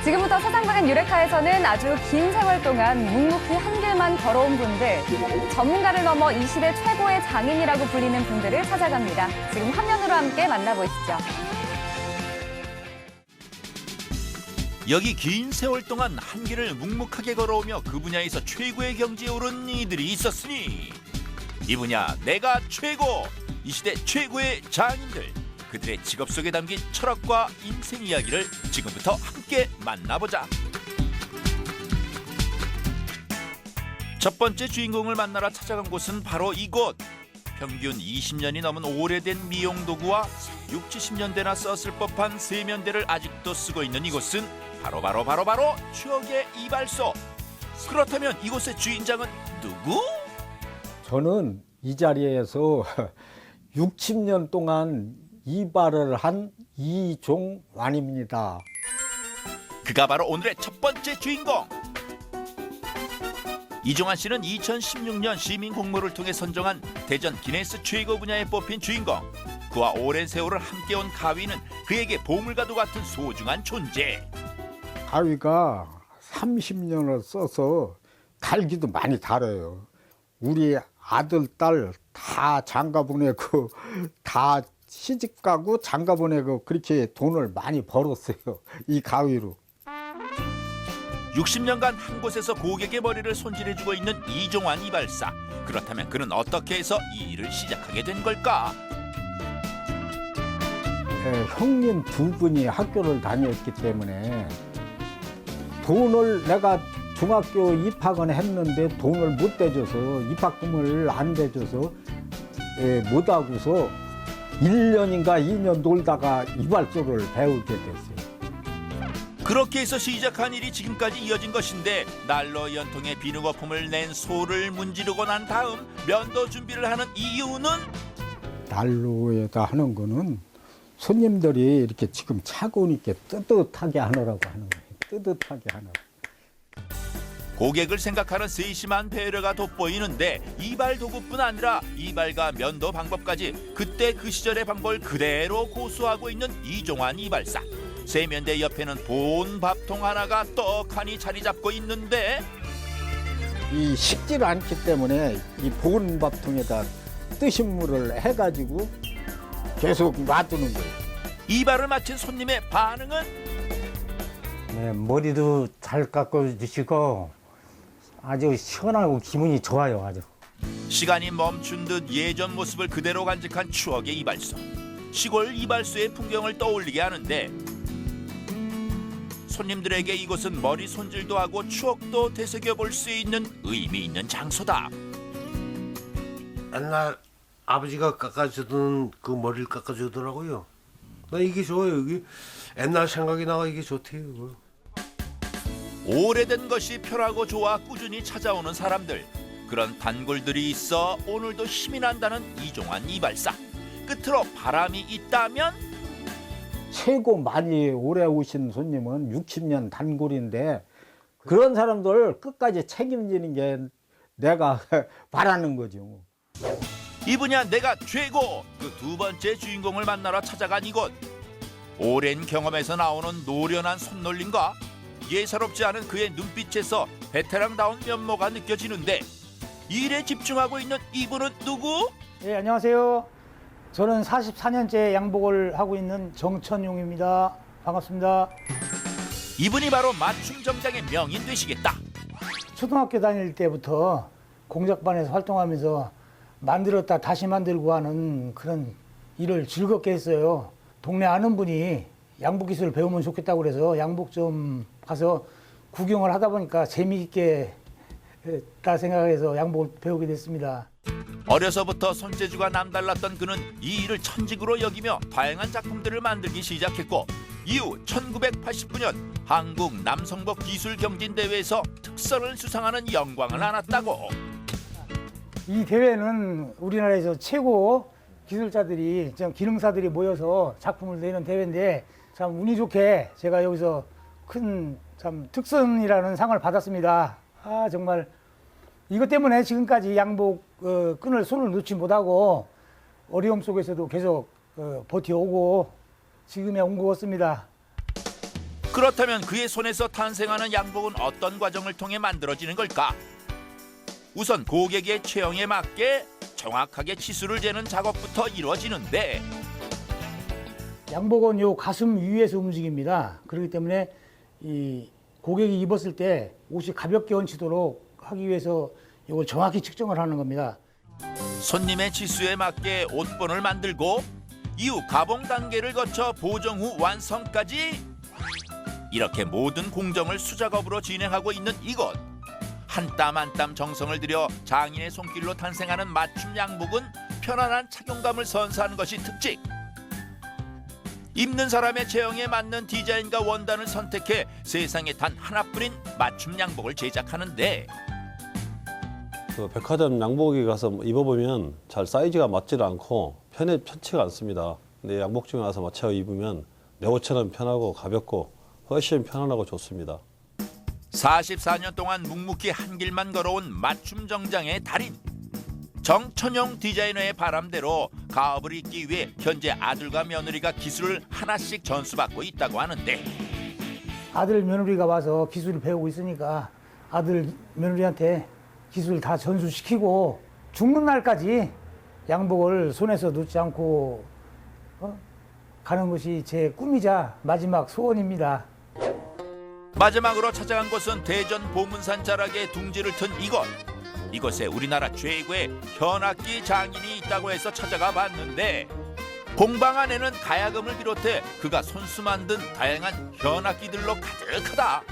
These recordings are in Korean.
지금부터 세상적인 유레카에서는 아주 긴 세월 동안 묵묵히 한 길만 걸어온 분들, 전문가를 넘어 이 시대 최고의 장인이라고 불리는 분들을 찾아갑니다. 지금 화면으로 함께 만나보시죠. 여기 긴 세월 동안 한 길을 묵묵하게 걸어오며 그 분야에서 최고의 경지에 오른 이들이 있었으니 이 분야 내가 최고! 이 시대 최고의 장인들, 그들의 직업 속에 담긴 철학과 인생 이야기를 지금부터 함께 만나보자. 첫 번째 주인공을 만나러 찾아간 곳은 바로 이곳. 평균 20년이 넘은 오래된 미용 도구와 60, 70년대나 썼을 법한 세면대를 아직도 쓰고 있는 이곳은 바로 추억의 이발소. 그렇다면 이곳의 주인장은 누구? 저는 이 자리에서 60년 동안 이발을 한 이종완입니다. 그가 바로 오늘의 첫 번째 주인공. 이종완 씨는 2016년 시민 공모를 통해 선정한 대전 기네스 최고 분야에 뽑힌 주인공. 그와 오랜 세월을 함께온 가위는 그에게 보물과도 같은 소중한 존재. 가위가 30년을 써서 갈기도 많이 달아요. 우리 아들, 딸 다 장가 보내고 다 시집 가고 장가 보내고 그렇게 돈을 많이 벌었어요. 이 가위로. 60년간 한 곳에서 고객의 머리를 손질해주고 있는 이종완 이발사. 그렇다면 그는 어떻게 해서 이 일을 시작하게 된 걸까? 형님 두 분이 학교를 다녔기 때문에 돈을 내가 중학교 입학은 했는데 돈을 못 대줘서 입학금을 안 대줘서 못 하고서 1년인가 2년 놀다가 이발소를 배우게 됐어요. 그렇게 해서 시작한 일이 지금까지 이어진 것인데 난로 연통에 비누 거품을 낸 소를 문지르고 난 다음 면도 준비를 하는 이유는? 난로에다 하는 거는 손님들이 이렇게 지금 차고 오니까 뜨뜻하게 하느라고 하는 거예요. 뜨뜻하게 하느라고. 고객을 생각하는 세심한 배려가 돋보이는데 이발 도구뿐 아니라 이발과 면도 방법까지 그때 그 시절의 방법을 그대로 고수하고 있는 이종완 이발사. 세면대 옆에는 본 밥통 하나가 떡하니 자리 잡고 있는데 이 식지를 않기 때문에 이 본 밥통에다 뜨신 물을 해가지고 계속 놔두는 거예요. 이발을 마친 손님의 반응은? 네, 머리도 잘 깎아주시고 아주 시원하고 기분이 좋아요. 아주. 시간이 멈춘 듯 예전 모습을 그대로 간직한 추억의 이발소. 시골 이발소의 풍경을 떠올리게 하는데 손님들에게 이곳은 머리 손질도 하고 추억도 되새겨볼 수 있는 의미 있는 장소다. 옛날 아버지가 깎아주던 그 머리를 깎아주더라고요. 나 이게 좋아요. 여기 옛날 생각이 나가 이게 좋대요. 이거. 오래된 것이 편하고 좋아 꾸준히 찾아오는 사람들. 그런 단골들이 있어 오늘도 힘이 난다는 이종완 이발사. 끝으로 바람이 있다면? 최고 많이 오래 오신 손님은 60년 단골인데 그런 사람들 끝까지 책임지는 게 내가 바라는 거죠. 이 분야 내가 최고! 그 두 번째 주인공을 만나러 찾아간 이곳. 오랜 경험에서 나오는 노련한 손놀림과 예사롭지 않은 그의 눈빛에서 베테랑다운 면모가 느껴지는데 일에 집중하고 있는 이분은 누구? 네, 안녕하세요. 저는 44년째 양복을 하고 있는 정천용입니다. 반갑습니다. 이분이 바로 맞춤 정장의 명인 되시겠다. 초등학교 다닐 때부터 공작반에서 활동하면서 만들었다 다시 만들고 하는 그런 일을 즐겁게 했어요. 동네 아는 분이 양복 기술을 배우면 좋겠다고 그래서 양복점 가서 구경을 하다 보니까 재미있게 다 생각해서 양복을 배우게 됐습니다. 어려서부터 손재주가 남달랐던 그는 이 일을 천직으로 여기며 다양한 작품들을 만들기 시작했고 이후 1989년 한국 남성복 기술경진대회에서 특선을 수상하는 영광을 안았다고. 이 대회는 우리나라에서 최고 기술자들이, 기능사들이 모여서 작품을 내는 대회인데 참 운이 좋게 제가 여기서 큰 참 특선이라는 상을 받았습니다. 정말 이것 때문에 지금까지 양복 끈을 손을 놓지 못하고 어려움 속에서도 계속 버텨오고 지금에 온 것 같습니다. 그렇다면 그의 손에서 탄생하는 양복은 어떤 과정을 통해 만들어지는 걸까? 우선 고객의 체형에 맞게 정확하게 치수를 재는 작업부터 이루어지는데 양복은 요 가슴 위에서 움직입니다. 그렇기 때문에 이 고객이 입었을 때 옷이 가볍게 얹히도록 하기 위해서 이걸 정확히 측정을 하는 겁니다. 손님의 치수에 맞게 옷본을 만들고 이후 가봉 단계를 거쳐 보정 후 완성까지 이렇게 모든 공정을 수작업으로 진행하고 있는 이곳. 한 땀 한 땀 정성을 들여 장인의 손길로 탄생하는 맞춤 양복은 편안한 착용감을 선사하는 것이 특징. 입는 사람의 체형에 맞는 디자인과 원단을 선택해 세상에 단 하나뿐인 맞춤 양복을 제작하는데 그 백화점 양복에 가서 입어보면 잘 사이즈가 맞지를 않고 편치가 않습니다. 근데 양복 중에 와서 맞춰 입으면 내 옷처럼 편하고 가볍고 훨씬 편안하고 좋습니다. 44년 동안 묵묵히 한 길만 걸어온 맞춤 정장의 달인. 정천용 디자이너의 바람대로 가업을 잇기 위해 현재 아들과 며느리가 기술을 하나씩 전수받고 있다고 하는데 아들 며느리가 와서 기술을 배우고 있으니까 아들 며느리한테 기술 다 전수시키고 죽는 날까지 양복을 손에서 놓지 않고 가는 것이 제 꿈이자 마지막 소원입니다. 마지막으로 찾아간 곳은 대전 보문산 자락에 둥지를 튼 이곳. 이곳에 우리나라 최고의 현악기 장인이 있다고 해서 찾아가 봤는데 공방 안에는 가야금을 비롯해 그가 손수 만든 다양한 현악기들로 가득하다.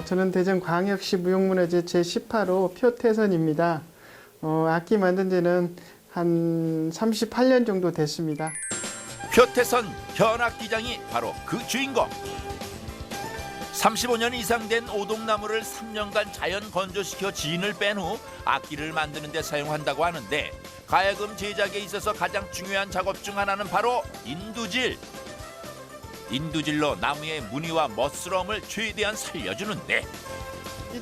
저는 대전광역시 무형문화재 제18호 표태선입니다. 악기 만든 지는 한 38년 정도 됐습니다. 표태선 현악기장이 바로 그 주인공. 35년 이상 된 오동나무를 3년간 자연 건조시켜 진을 뺀 후 악기를 만드는 데 사용한다고 하는데 가야금 제작에 있어서 가장 중요한 작업 중 하나는 바로 인두질. 인두질로 나무의 무늬와 멋스러움을 최대한 살려주는데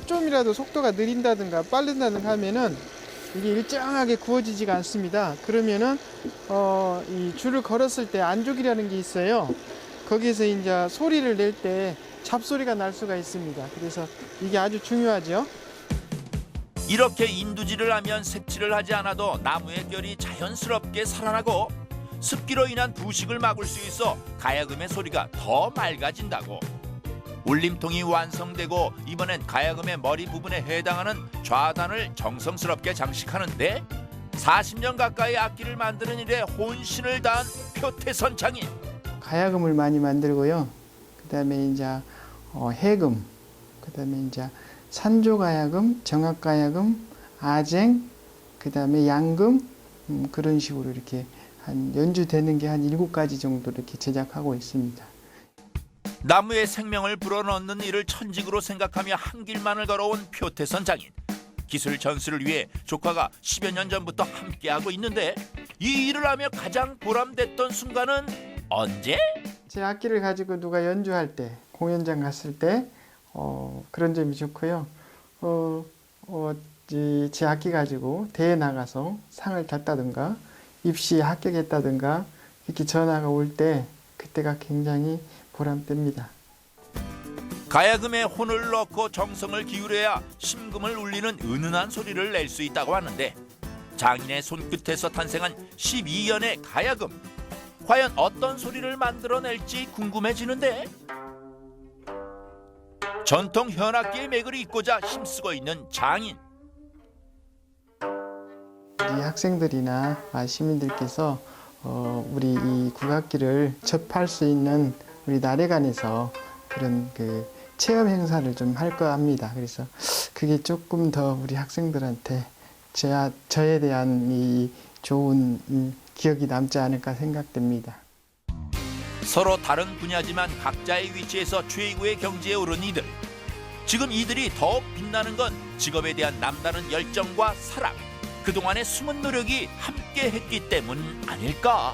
좀이라도 속도가 느린다든가 빠른다든가 하면은 이게 일정하게 구워지지가 않습니다. 그러면은 이 줄을 걸었을 때 안족이라는 게 있어요. 거기에서 이제 소리를 낼 때 잡소리가 날 수가 있습니다. 그래서 이게 아주 중요하죠. 이렇게 인두질을 하면 색칠을 하지 않아도 나무의 결이 자연스럽게 살아나고 습기로 인한 부식을 막을 수 있어 가야금의 소리가 더 맑아진다고. 울림통이 완성되고 이번엔 가야금의 머리 부분에 해당하는 좌단을 정성스럽게 장식하는데 40년 가까이 악기를 만드는 일에 혼신을 다한 표태선 장인. 가야금을 많이 만들고요. 그다음에 이제 해금, 그다음에 이제 산조가야금, 정악가야금, 아쟁, 그다음에 양금 그런 식으로 이렇게 한 연주되는 게 한 7가지 정도 이렇게 제작하고 있습니다. 나무의 생명을 불어넣는 일을 천직으로 생각하며 한 길만을 걸어온 표태선 장인. 기술 전수를 위해 조카가 10여 년 전부터 함께하고 있는데 이 일을 하며 가장 보람됐던 순간은 언제? 제 악기를 가지고 누가 연주할 때, 공연장 갔을 때 그런 점이 좋고요. 제 악기 가지고 대회 나가서 상을 탔다든가 입시에 합격했다든가 이렇게 전화가 올 때 그때가 굉장히 보람됩니다. 가야금에 혼을 넣고 정성을 기울여야 심금을 울리는 은은한 소리를 낼 수 있다고 하는데 장인의 손끝에서 탄생한 12연의 가야금. 과연 어떤 소리를 만들어낼지 궁금해지는데 전통 현악기의 맥을 잇고자 힘쓰고 있는 장인. 우리 학생들이나 시민들께서 우리 이 국악기를 접할 수 있는 우리 나래관에서 그런 그 체험 행사를 좀 할까 합니다. 그래서 그게 조금 더 우리 학생들한테 저에 대한 이 좋은 기억이 남지 않을까 생각됩니다. 서로 다른 분야지만 각자의 위치에서 최고의 경지에 오른 이들. 지금 이들이 더욱 빛나는 건 직업에 대한 남다른 열정과 사랑. 그동안의 숨은 노력이 함께했기 때문 아닐까?